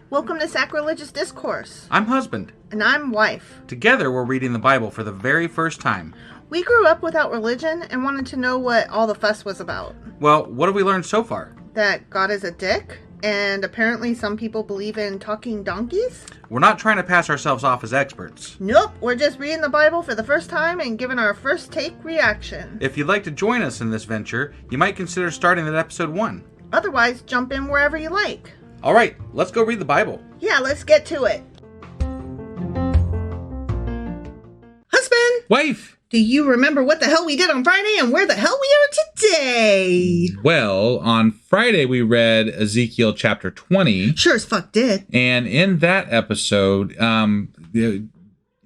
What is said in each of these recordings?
Welcome to Sacrilegious Discourse. I'm husband. And I'm wife. Together, we're reading the Bible for the very first time. We grew up without religion and wanted to know what all the fuss was about. Well, what have we learned so far? That God is a dick, and apparently some people believe in talking donkeys? We're not trying to pass ourselves off as experts. Nope, we're just reading the Bible for the first time and giving our first take reaction. If you'd like to join us in this venture, you might consider starting at episode 1. Otherwise, jump in wherever you like. All right, let's go read the Bible. Yeah, let's get to it. Husband! Wife! Do you remember what the hell we did on Friday and where the hell we are today? Well, on Friday we read Ezekiel chapter 20. Sure as fuck did. And in that episode,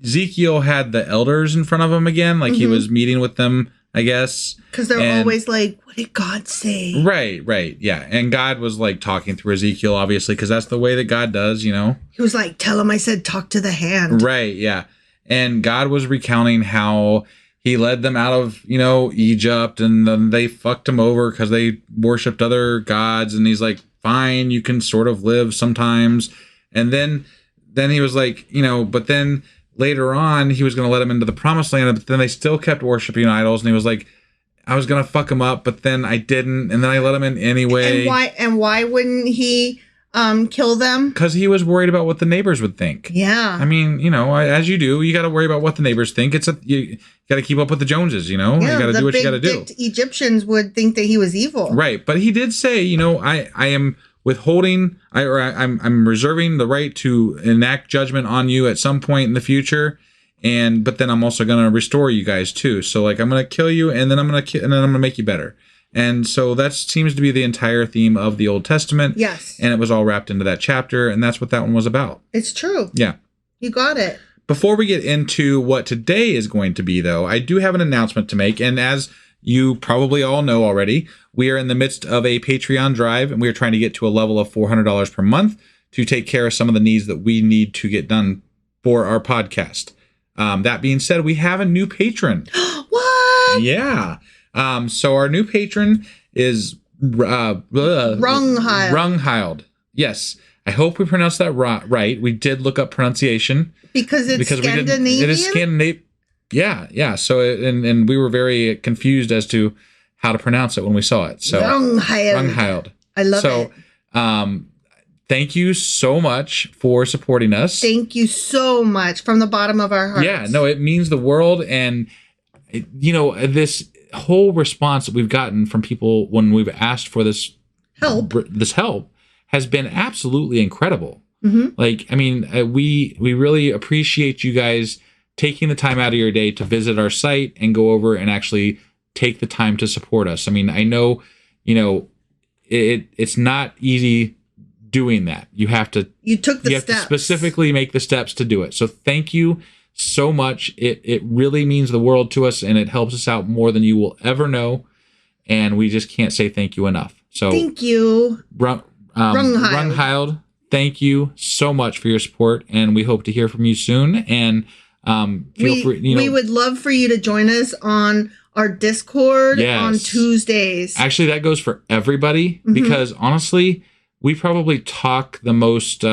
Ezekiel had the elders in front of him again. Like he was meeting with them, I guess. Because they're always like, what did God say? Right. Yeah. And God was like talking through Ezekiel, obviously, because that's the way that God does, you know. He was like, tell him I said talk to the hand. Right. Yeah. And God was recounting how he led them out of, Egypt, and then they fucked him over because they worshipped other gods. And he's like, fine, you can sort of live sometimes. And then he was like, but then later on, he was going to let them into the promised land, but then they still kept worshiping idols. And he was like, I was going to fuck them up, but then I didn't. And then I let them in anyway. And why wouldn't he kill them? Because he was worried about what the neighbors would think. Yeah. I mean, as you do, you got to worry about what the neighbors think. You got to keep up with the Joneses, you got to do what you got to do. Egyptians would think that he was evil. Right. But he did say, I am withholding, I'm reserving the right to enact judgment on you at some point in the future. But then I'm also going to restore you guys too. So like, I'm going to kill you and then I'm going to make you better. And so that seems to be the entire theme of the Old Testament. Yes. And it was all wrapped into that chapter. And that's what that one was about. It's true. Yeah. You got it. Before we get into what today is going to be, though, I do have an announcement to make. And as you probably all know already, we are in the midst of a Patreon drive, and we are trying to get to a level of $400 per month to take care of some of the needs that we need to get done for our podcast. That being said, we have a new patron. What? Yeah. So our new patron is Runghiled. Yes. I hope we pronounced that right. We did look up pronunciation. Because Scandinavian? It is Scandinavian. Yeah. So, and we were very confused as to how to pronounce it when we saw it. So Runghiled. I love it. So, thank you so much for supporting us. Thank you so much from the bottom of our hearts. Yeah, no, it means the world. And, this whole response that we've gotten from people when we've asked for this help has been absolutely incredible. Mm-hmm. Like, I mean, we really appreciate you guys taking the time out of your day to visit our site and go over and actually take the time to support us. I mean, I know, it's not easy doing that. You have to specifically make the steps to do it. So thank you so much. It really means the world to us, and it helps us out more than you will ever know. And we just can't say thank you enough. So thank you, Runghiled. Thank you so much for your support, and we hope to hear from you soon. And feel free. We would love for you to join us on our Discord on Tuesdays. Actually, that goes for everybody because honestly, we probably talk the most.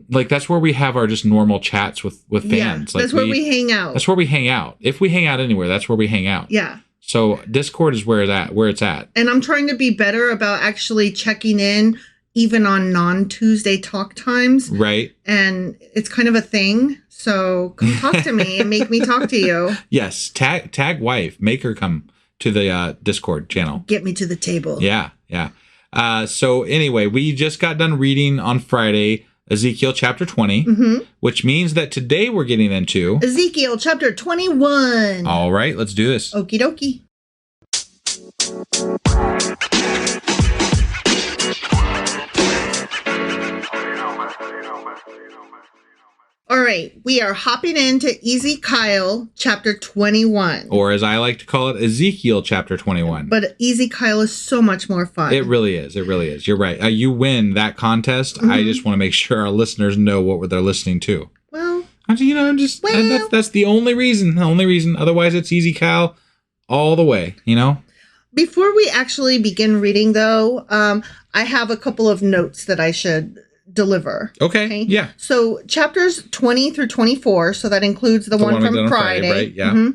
That's where we have our just normal chats with fans. Yeah, that's where we hang out. That's where we hang out. If we hang out anywhere, that's where we hang out. Yeah. So Discord is where it's at. And I'm trying to be better about actually checking in even on non-Tuesday talk times. Right. And it's kind of a thing. So come talk to me and make me talk to you. Yes. Tag wife. Make her come to the Discord channel. Get me to the table. Yeah. So anyway, we just got done reading on Friday Ezekiel chapter 20, which means that today we're getting into Ezekiel chapter 21. All right, let's do this. Okie dokie. All right, we are hopping into Ezekiel chapter 21. Or as I like to call it, Ezekiel chapter 21. But Ezekiel is so much more fun. It really is. You're right. You win that contest. I just want to make sure our listeners know what they're listening to. Well, that's the only reason. Otherwise, it's Ezekiel all the way, Before we actually begin reading, though, I have a couple of notes that I should deliver. Okay. Yeah. So chapters 20 through 24, so that includes the one we did from on Friday. Right? Yeah.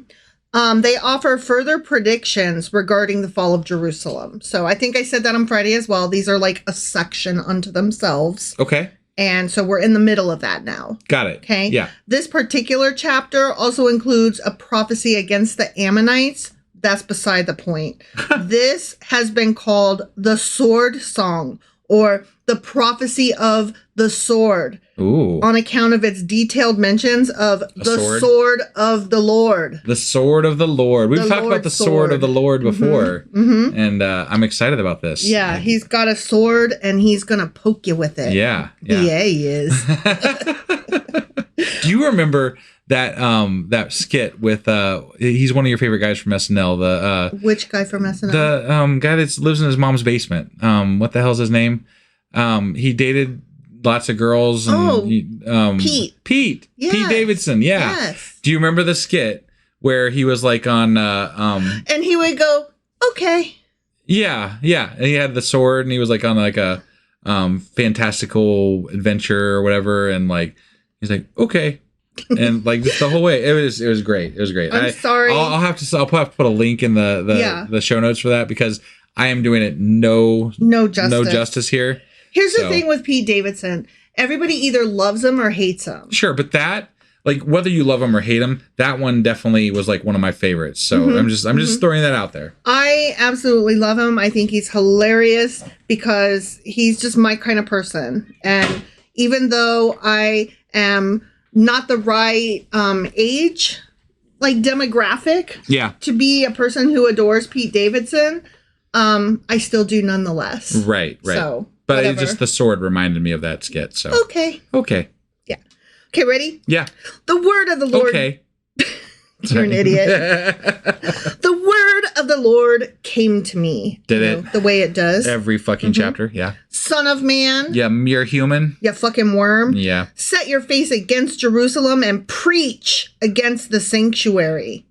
They offer further predictions regarding the fall of Jerusalem. So I think I said that on Friday as well. These are like a section unto themselves. Okay. And so we're in the middle of that now. Got it. Okay. Yeah. This particular chapter also includes a prophecy against the Ammonites. That's beside the point. This has been called the sword song, or the prophecy of the sword. Ooh. On account of its detailed mentions of sword of the Lord. The sword of the Lord. We've talked about the sword of the Lord before. And I'm excited about this. Yeah, he's got a sword and he's going to poke you with it. Yeah. Yeah, he is. Do you remember that that skit with he's one of your favorite guys from SNL, the which guy from SNL? The guy that lives in his mom's basement. What the hell's his name? He dated lots of girls. And Pete Yes. Pete Davidson. Yeah. Yes. Do you remember the skit where he was like on and he would go, okay. Yeah. And he had the sword and he was like on like a fantastical adventure or whatever, and like he's like, okay. And like just the whole way, it was great. It was great. I'm sorry. I'll have to put a link in the show notes for that, because I am doing it no justice here. Here's the thing with Pete Davidson. Everybody either loves him or hates him. Sure, but that, like, whether you love him or hate him, that one definitely was like one of my favorites. So I'm just throwing that out there. I absolutely love him. I think he's hilarious because he's just my kind of person. And even though I am not the right age, like demographic, to be a person who adores Pete Davidson, I still do nonetheless. Right. So, but it's just the sword reminded me of that skit. So okay. Yeah. Okay, ready? Yeah. The word of the Lord. Okay. You're an idiot. The word of the Lord came to me. Did it? The way it does. Every fucking chapter. Yeah. Son of man. Yeah, mere human. You fucking worm. Yeah. Set your face against Jerusalem and preach against the sanctuary.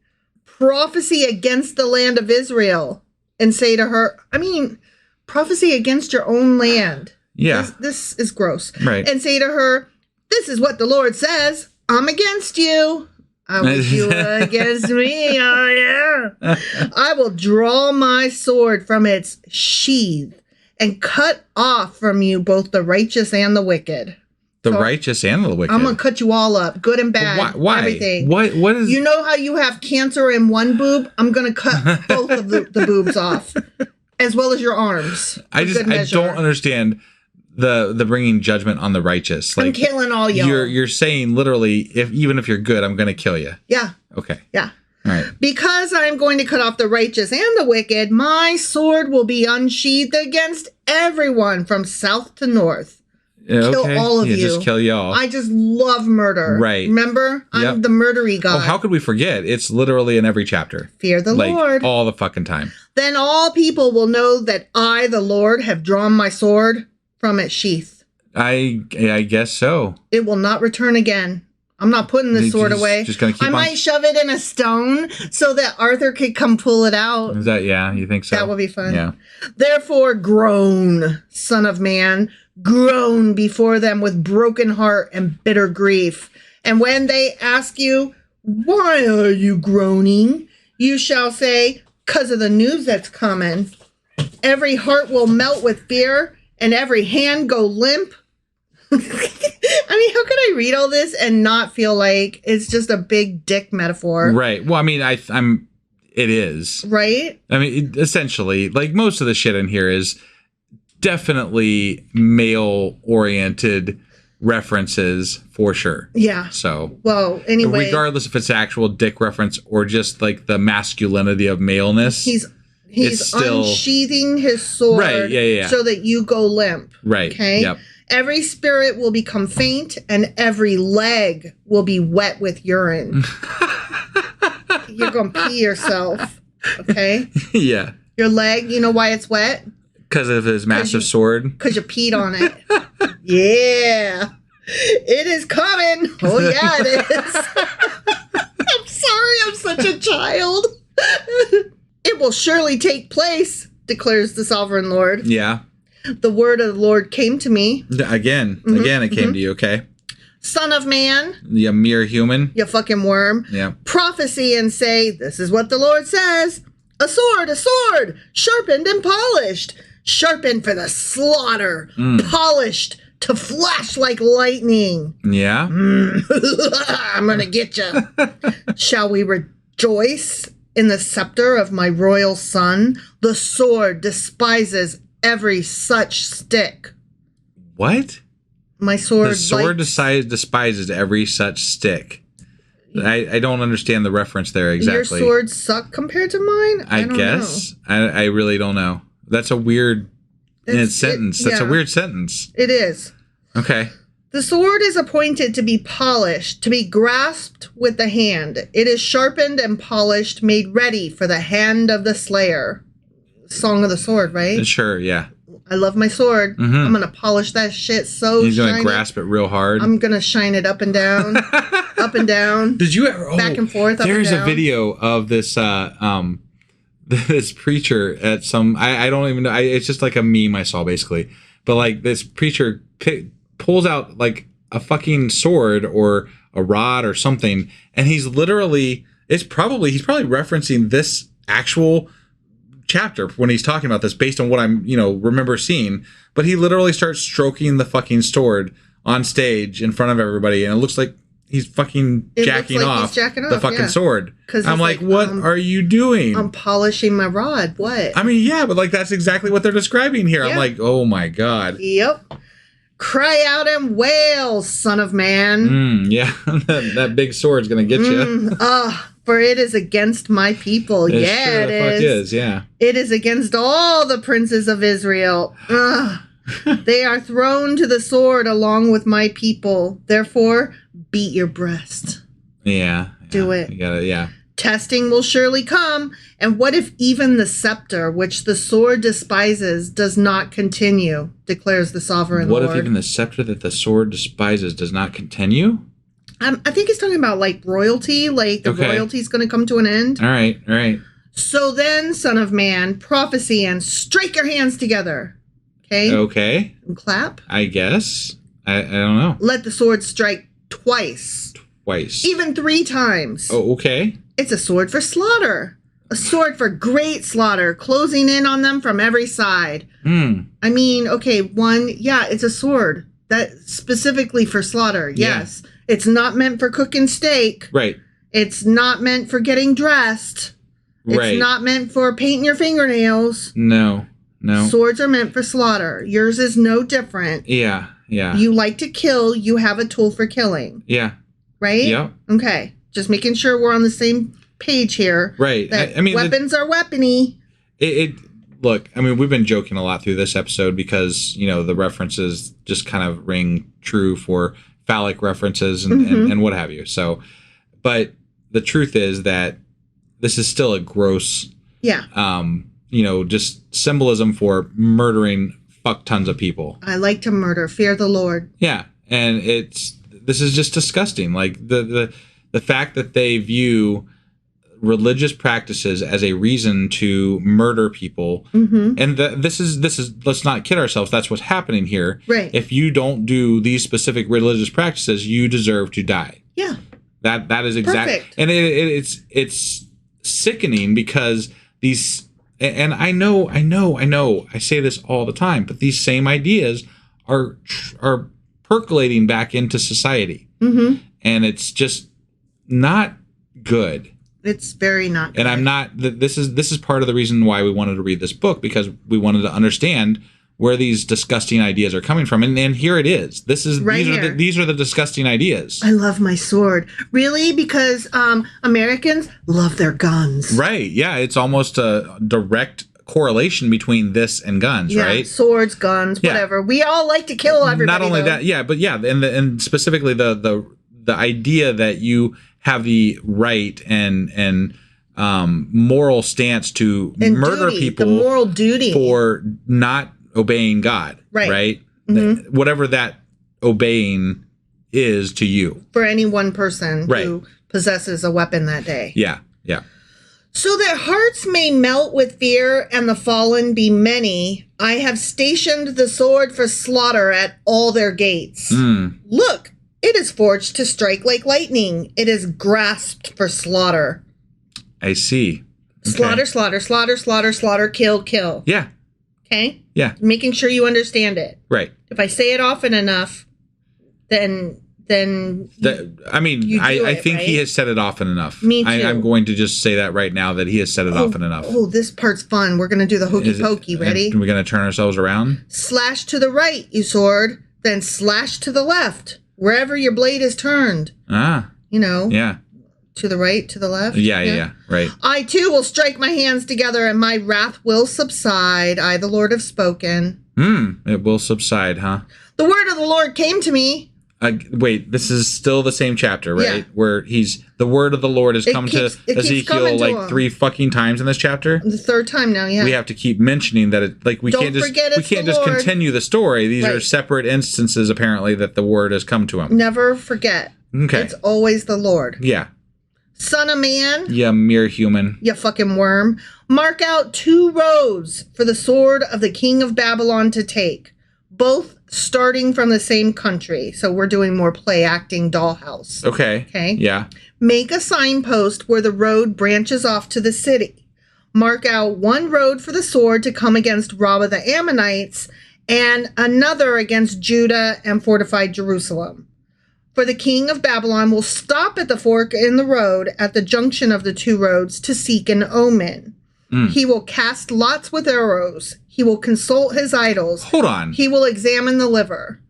Prophecy against the land of Israel. And say to her, prophecy against your own land. Yeah. This is gross. Right. And say to her, this is what the Lord says. I'm against you. I wish you were against me. Oh, yeah. I will draw my sword from its sheath and cut off from you both the righteous and the wicked. The righteous and the wicked. I'm going to cut you all up, good and bad. Why? Everything. What is... You know how you have cancer in one boob? I'm going to cut both of the boobs off, as well as your arms. I don't understand the bringing judgment on the righteous. Like, I'm killing all y'all. You're saying literally, even if you're good, I'm going to kill you. Yeah. Okay. Yeah. All right. Because I'm going to cut off the righteous and the wicked, my sword will be unsheathed against everyone from south to north. Kill all of you. Just kill y'all. I just love murder. Right. Remember? I'm the murdery god. Oh, how could we forget? It's literally in every chapter. Fear the Lord. All the fucking time. Then all people will know that I, the Lord, have drawn my sword from its sheath. I guess so. It will not return again. I'm not putting this sword away. Just gonna keep I might shove it in a stone so that Arthur could come pull it out. Is that, you think so? That would be fun. Yeah. Therefore, groan, son of man, groan before them with broken heart and bitter grief. And when they ask you, why are you groaning? You shall say, 'cause of the news that's coming. Every heart will melt with fear and every hand go limp. How could I read all this and not feel like it's just a big dick metaphor? Right. Well, it is. Right? Essentially, like, most of the shit in here is definitely male-oriented references for sure. Yeah. So, well, anyway, regardless if it's actual dick reference or just like the masculinity of maleness, he's still unsheathing his sword, right? Yeah. So that you go limp. Right. Okay. Yep. Every spirit will become faint, and every leg will be wet with urine. You're gonna pee yourself. Okay. Yeah. Your leg. You know why it's wet? Because of his massive sword. Because you peed on it. Yeah. It is coming. Oh, yeah, it is. I'm sorry. I'm such a child. It will surely take place, declares the sovereign Lord. Yeah. The word of the Lord came to me. Again, it came to you, okay? Son of man, You mere human. you fucking worm. Yeah. Prophecy and say, this is what the Lord says. A sword, sharpened and polished. Sharpened for the slaughter. Polished to flash like lightning. Yeah. I'm going to get you. Shall we rejoice in the scepter of my royal son? The sword despises every such stick. What? My sword. The sword despises every such stick. I don't understand the reference there exactly. Your swords suck compared to mine? I guess. I really don't know. That's a weird sentence. That's a weird sentence. It is. Okay. The sword is appointed to be polished, to be grasped with the hand. It is sharpened and polished, made ready for the hand of the slayer. Song of the sword, right? Sure, yeah. I love my sword. I'm going to polish that shit so He's going to grasp it real hard. I'm going to shine it up and down. Up and down. Did you ever... back and forth, up and down. There's a video of this this preacher at some... I don't even know. It's just like a meme I saw, basically. But like this preacher pulls out like a fucking sword or a rod or something, and he's literally... he's probably referencing this actual chapter when he's talking about this based on what I'm, remember seeing. But he literally starts stroking the fucking sword on stage in front of everybody, and it looks like he's fucking jacking off the fucking sword. I'm like, what are you doing? I'm polishing my rod. What? I mean, yeah, but like that's exactly what they're describing here. Yeah. I'm like, oh my God. Yep. Cry out and wail, son of man. Yeah, that big sword's gonna get you. For it is against my people. It yeah, sure it the is. Fuck is. Yeah. It is against all the princes of Israel. They are thrown to the sword along with my people. Therefore, beat your breast. Yeah. Do it. You gotta, yeah. Testing will surely come. And what if even the scepter, which the sword despises, does not continue, declares the sovereign Lord. What if even the scepter that the sword despises does not continue? I think he's talking about like royalty, like the royalty's going to come to an end. All right. So then, son of man, prophecy and strike your hands together. Okay. And clap. I guess. I don't know. Let the sword strike twice. Even 3 times. Oh, okay. It's a sword for slaughter. A sword for great slaughter, closing in on them from every side. I mean, okay, it's a sword. That specifically for slaughter, yes. Yeah. It's not meant for cooking steak. Right. It's not meant for getting dressed. It's not meant for painting your fingernails. No. Swords are meant for slaughter. Yours is no different. Yeah. You like to kill. You have a tool for killing. Yeah. Right? Yeah. Okay. Just making sure we're on the same page here. Right. I mean, weapons are weapony. Look, I mean, we've been joking a lot through this episode because, the references just kind of ring true for phallic references and what have you. So, but the truth is that this is still a gross, just symbolism for murdering fuck tons of people. I like to murder. Fear the Lord. Yeah. And this is just disgusting. Like the fact that they view religious practices as a reason to murder people. And this is let's not kid ourselves, that's what's happening here. Right. If you don't do these specific religious practices, you deserve to die. Yeah. That is exactly. And it's sickening because these, and I know I say this all the time, but these same ideas are percolating back into society. And it's just not good. It's very not good. And I'm not. This is part of the reason why we wanted to read this book, because we wanted to understand where these disgusting ideas are coming from. And here it is. These are the disgusting ideas. I love my sword. Really? Because Americans love their guns. Right. Yeah. It's almost a direct correlation between this and guns, right? Swords, guns, whatever. We all like to kill everybody. Not only that, and specifically the idea that you have the right and moral stance to murder people, the moral duty for not obeying God, right? Whatever that obeying is to you, for any one person who possesses a weapon that day. Yeah. So that hearts may melt with fear and the fallen be many, I have stationed the sword for slaughter at all their gates. Look, it is forged to strike like lightning. It is grasped for slaughter. I see. Okay. Slaughter, slaughter, slaughter, slaughter, slaughter, kill, kill. Yeah. Okay? Yeah. Making sure you understand it. Right. If I say it often enough, then I think right? he has said it often enough. Me too. I'm going to just say that right now that he has said it often enough. Oh, this part's fun. We're going to do the hokey pokey. Ready? We're going to turn ourselves around? Slash to the right, you sword. Then slash to the left. Wherever your blade is turned. Ah. You know. Yeah. To the right, to the left. Yeah. Right. I too will strike my hands together and my wrath will subside. I, the Lord, have spoken. It will subside, huh? The word of the Lord came to me. Wait, this is still the same chapter, right? Yeah. Where the word of the Lord has come to Ezekiel like 3 fucking times in this chapter. The third time now, yeah. We have to keep mentioning that we can't just continue the story. These are separate instances apparently that the word has come to him. Never forget. Okay. It's always the Lord. Yeah. Son of man. Yeah, mere human. You fucking worm. Mark out 2 roads for the sword of the king of Babylon to take. Both starting from the same country. So we're doing more play acting dollhouse. Okay. Yeah. Make a signpost where the road branches off to the city. Mark out 1 road for the sword to come against Rabbah the Ammonites and another against Judah and fortified Jerusalem. For the king of Babylon will stop at the fork in the road at the junction of the 2 roads to seek an omen. He will cast lots with arrows. He will consult his idols. Hold on. He will examine the liver.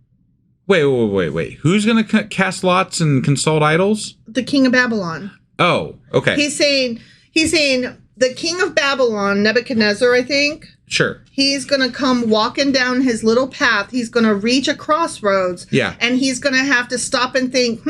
Wait. Who's going to cast lots and consult idols? The king of Babylon. Oh, okay. He's saying the king of Babylon, Nebuchadnezzar, I think. Sure. He's going to come walking down his little path. He's going to reach a crossroads. Yeah. And he's going to have to stop and think,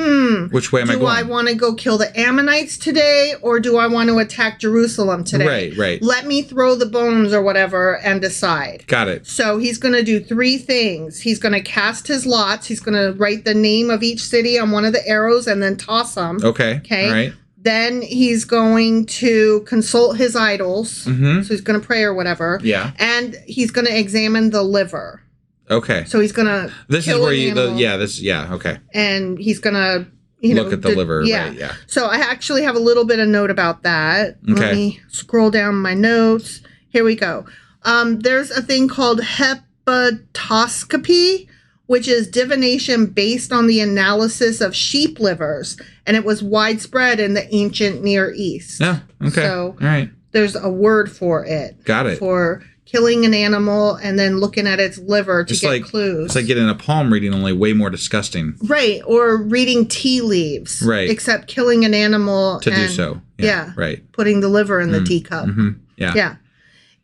which way am I going? Do I want to go kill the Ammonites today or do I want to attack Jerusalem today? Right. Let me throw the bones or whatever and decide. Got it. So he's going to do 3 things. He's going to cast his lots. He's going to write the name of each city on one of the arrows and then toss them. Okay. All right. Then he's going to consult his idols. So he's going to pray or whatever. Yeah. And he's going to examine the liver. Okay. So he's going to okay. And he's going to look at the liver, right, yeah. So I actually have a little bit of note about that. Okay. Let me scroll down my notes. Here we go. There's a thing called hepatoscopy, which is divination based on the analysis of sheep livers, and it was widespread in the ancient Near East. Oh, okay. So all right. There's a word for it. Got it. For killing an animal and then looking at its liver to get clues. It's like getting a palm reading, only way more disgusting. Right, or reading tea leaves. Right. Except killing an animal to do so. Yeah. Right. Putting the liver in the teacup. Yeah. Yeah.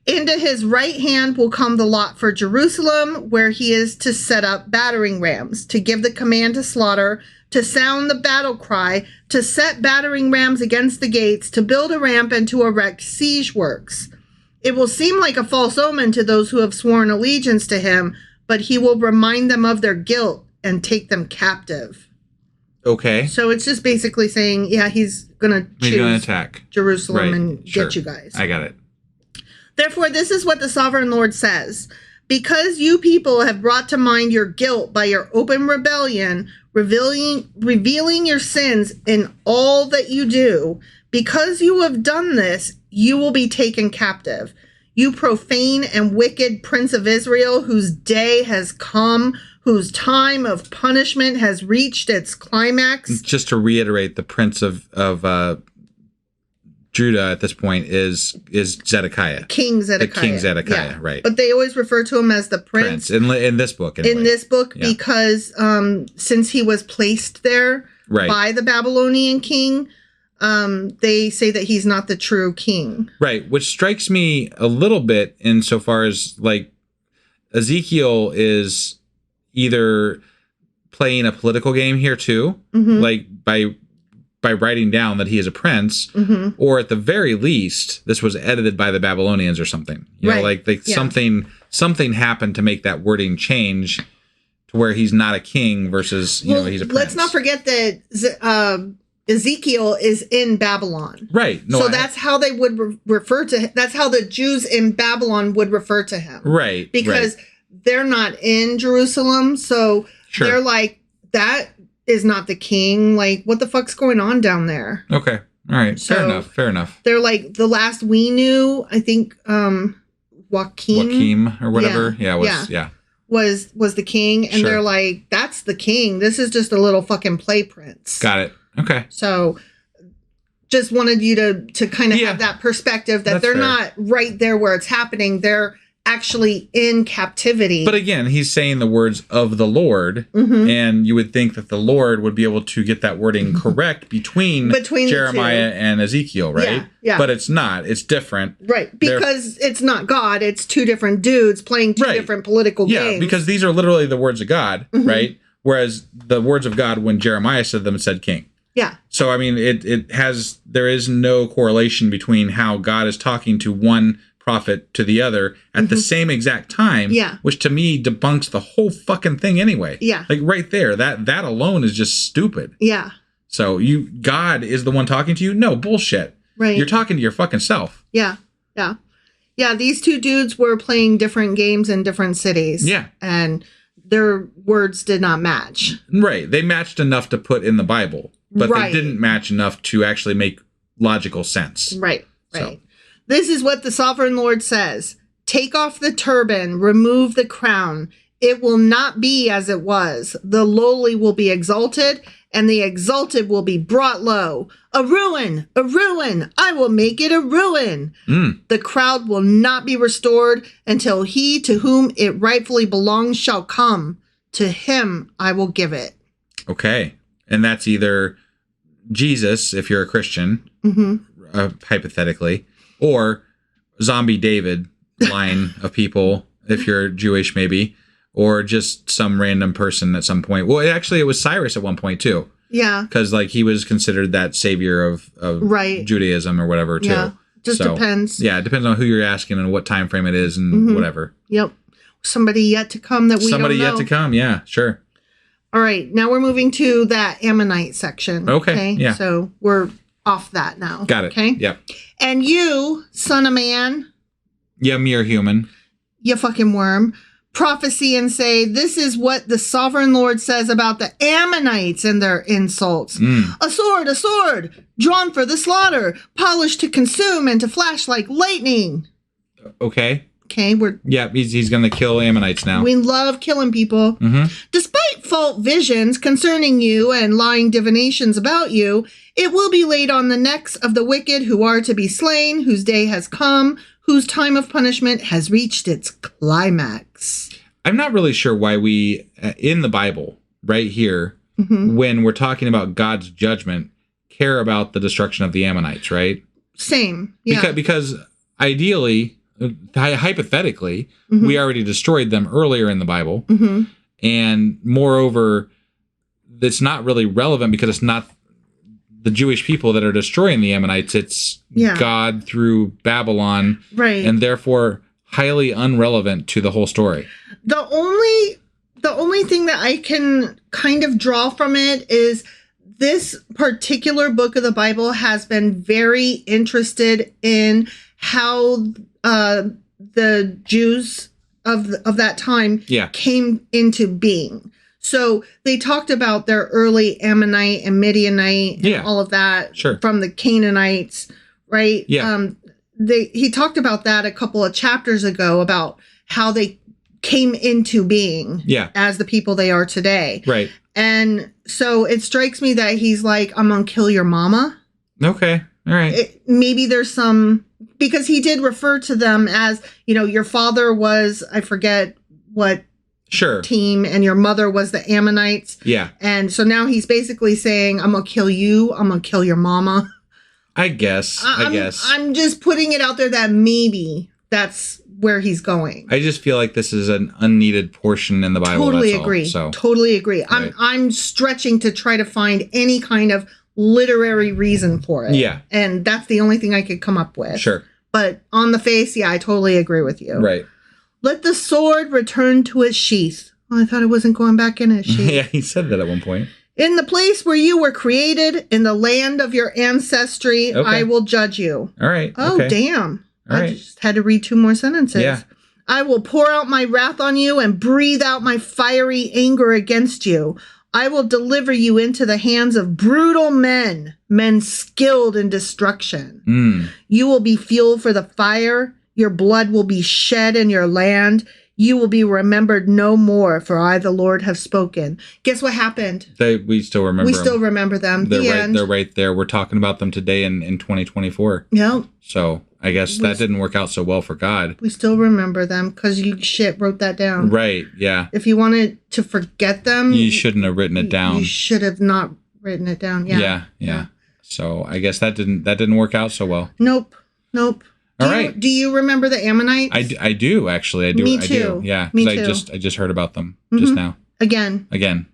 Into his right hand will come the lot for Jerusalem, where he is to set up battering rams, to give the command to slaughter, to sound the battle cry, to set battering rams against the gates, to build a ramp, and to erect siege works. It will seem like a false omen to those who have sworn allegiance to him, but he will remind them of their guilt and take them captive. Okay. So it's just basically saying, yeah, he's going to attack Jerusalem and get you guys. I got it. Therefore, this is what the sovereign Lord says. Because you people have brought to mind your guilt by your open rebellion, revealing your sins in all that you do, because you have done this, you will be taken captive. You profane and wicked Prince of Israel, whose day has come, whose time of punishment has reached its climax. Just to reiterate, the Prince of Judah at this point is Zedekiah. King Zedekiah. King Zedekiah, right. But they always refer to him as the prince. In this book, anyway. In this book, because since he was placed there by the Babylonian king, they say that he's not the true king. Right, which strikes me a little bit insofar as, like, Ezekiel is either playing a political game here, too, like, by writing down that he is a prince, or at the very least, this was edited by the Babylonians or something. You know, like something happened to make that wording change to where he's not a king versus, he's a prince. Let's not forget that Ezekiel is in Babylon. Right. No, so that's how they would refer to. That's how the Jews in Babylon would refer to him. Right. Because they're not in Jerusalem, so they're like, that is not the king. Like, what the fuck's going on down there? Okay. All right. So Fair enough. They're like, the last we knew, I think, Joachim or whatever. Was the king, and they're like, that's the king. This is just a little fucking play prince. Got it. Okay. So just wanted you to kind of have that perspective that they're not right there where it's happening. They're actually in captivity. But again, he's saying the words of the Lord, and you would think that the Lord would be able to get that wording correct between Jeremiah and Ezekiel, right? Yeah. But it's not. It's different. Right. Because it's not God. It's two different dudes playing two different political games. Yeah, because these are literally the words of God, right? Whereas the words of God, when Jeremiah said them, it said king. Yeah. So, I mean, there is no correlation between how God is talking to one prophet to the other at the same exact time, which to me debunks the whole fucking thing anyway. Yeah. Like right there, that alone is just stupid. Yeah. So God is the one talking to you? No, bullshit. Right. You're talking to your fucking self. Yeah. Yeah. Yeah, these two dudes were playing different games in different cities. Yeah. And their words did not match. Right. They matched enough to put in the Bible, but they didn't match enough to actually make logical sense. Right. So. This is what the sovereign Lord says. Take off the turban, remove the crown. It will not be as it was. The lowly will be exalted, and the exalted will be brought low. A ruin, a ruin. I will make it a ruin. The crowd will not be restored until he to whom it rightfully belongs shall come. To him I will give it. Okay. And that's either Jesus, if you're a Christian, hypothetically, or Zombie David line of people, if you're Jewish maybe, or just some random person at some point. Well, it was Cyrus at one point too. Yeah. Because like he was considered that savior of Judaism or whatever too. Yeah. Just depends. Yeah, it depends on who you're asking and what time frame it is and whatever. Yep. Somebody yet to come that we don't know. Somebody yet to come, yeah, sure. All right, now we're moving to that Ammonite section. Okay, yeah. So we're off that now. Got it. Okay. Yep. And you, son of man. Yeah, mere human. You fucking worm. Prophecy and say, this is what the sovereign Lord says about the Ammonites and their insults. A sword, drawn for the slaughter, polished to consume and to flash like lightning. Okay. Okay, he's going to kill Ammonites now. We love killing people. Despite false visions concerning you and lying divinations about you, it will be laid on the necks of the wicked who are to be slain, whose day has come, whose time of punishment has reached its climax. I'm not really sure why we, in the Bible, right here, when we're talking about God's judgment, care about the destruction of the Ammonites, right? Same, yeah. Because ideally, hypothetically, we already destroyed them earlier in the Bible. And moreover, it's not really relevant because it's not the Jewish people that are destroying the Ammonites. It's God through Babylon. Right. And therefore highly unrelevant to the whole story. The only thing that I can kind of draw from it is this particular book of the Bible has been very interested in how the Jews of that time came into being. So they talked about their early Ammonite and Midianite and all of that from the Canaanites, right? Yeah. He talked about that a couple of chapters ago about how they came into being as the people they are today. Right. And so it strikes me that he's like, I'm going to kill your mama. Okay. All right. Maybe there's some, because he did refer to them as, your father was, I forget what team, and your mother was the Ammonites. Yeah. And so now he's basically saying, I'm going to kill you. I'm going to kill your mama. I guess. I'm just putting it out there that maybe that's where he's going. I just feel like this is an unneeded portion in the Bible. Totally agree. Totally agree. Right. I'm stretching to try to find any kind of literary reason for it. Yeah. And that's the only thing I could come up with. Sure. But on the face, I totally agree with you. Right. Let the sword return to its sheath. Oh, I thought it wasn't going back in its sheath. Yeah, he said that at one point. In the place where you were created, in the land of your ancestry, I will judge you. All right. Oh, okay. damn. All I right. just had to read 2 more sentences. Yeah. I will pour out my wrath on you and breathe out my fiery anger against you. I will deliver you into the hands of brutal men skilled in destruction. You will be fuel for the fire. Your blood will be shed in your land. You will be remembered no more, for I, the Lord, have spoken. Guess what happened? We still remember them. Still remember them. They're right there. We're talking about them today in 2024. Yeah. So I guess that didn't work out so well for God. We still remember them because you wrote that down. Right, yeah. If you wanted to forget them... You shouldn't have written it down. You should have not written it down, Yeah. So I guess that didn't work out so well. Nope. All right. Do you remember the Ammonites? I do, actually. I do. Me too. I do. Yeah. Me Because too. I just heard about them just now. Again.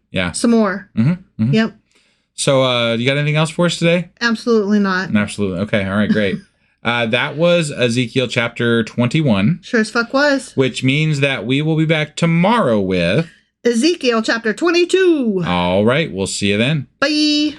Yeah. Some more. Yep. So you got anything else for us today? Absolutely not. Absolutely. Okay. All right. Great. That was Ezekiel chapter 21. Sure as fuck was. Which means that we will be back tomorrow with Ezekiel chapter 22. All right. We'll see you then. Bye.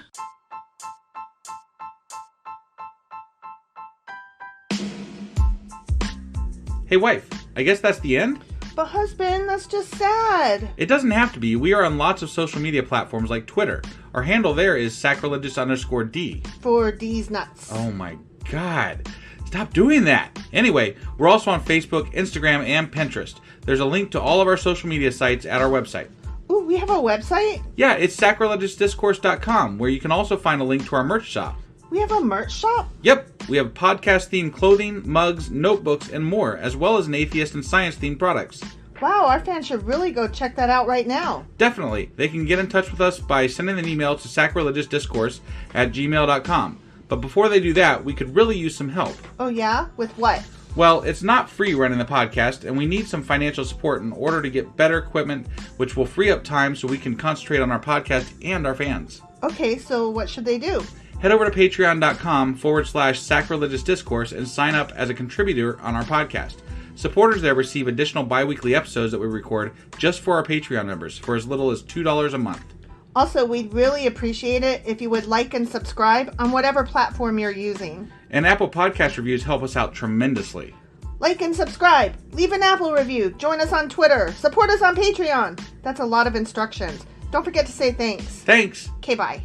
Hey, wife, I guess that's the end? But husband, that's just sad. It doesn't have to be. We are on lots of social media platforms like Twitter. Our handle there is sacrilegious_D. For D's nuts. Oh my God. Stop doing that. Anyway, we're also on Facebook, Instagram, and Pinterest. There's a link to all of our social media sites at our website. Ooh, we have a website? Yeah, it's sacrilegiousdiscourse.com, where you can also find a link to our merch shop. We have a merch shop? Yep, we have podcast-themed clothing, mugs, notebooks, and more, as well as an atheist and science-themed products. Wow, our fans should really go check that out right now. Definitely. They can get in touch with us by sending an email to sacrilegiousdiscourse@gmail.com. But before they do that, we could really use some help. Oh yeah? With what? Well, it's not free running the podcast, and we need some financial support in order to get better equipment, which will free up time so we can concentrate on our podcast and our fans. Okay, so what should they do? Head over to patreon.com/sacrilegious discourse and sign up as a contributor on our podcast. Supporters there receive additional bi-weekly episodes that we record just for our Patreon members for as little as $2 a month. Also, we'd really appreciate it if you would like and subscribe on whatever platform you're using. And Apple Podcast reviews help us out tremendously. Like and subscribe. Leave an Apple review. Join us on Twitter. Support us on Patreon. That's a lot of instructions. Don't forget to say thanks. Thanks. Okay, bye.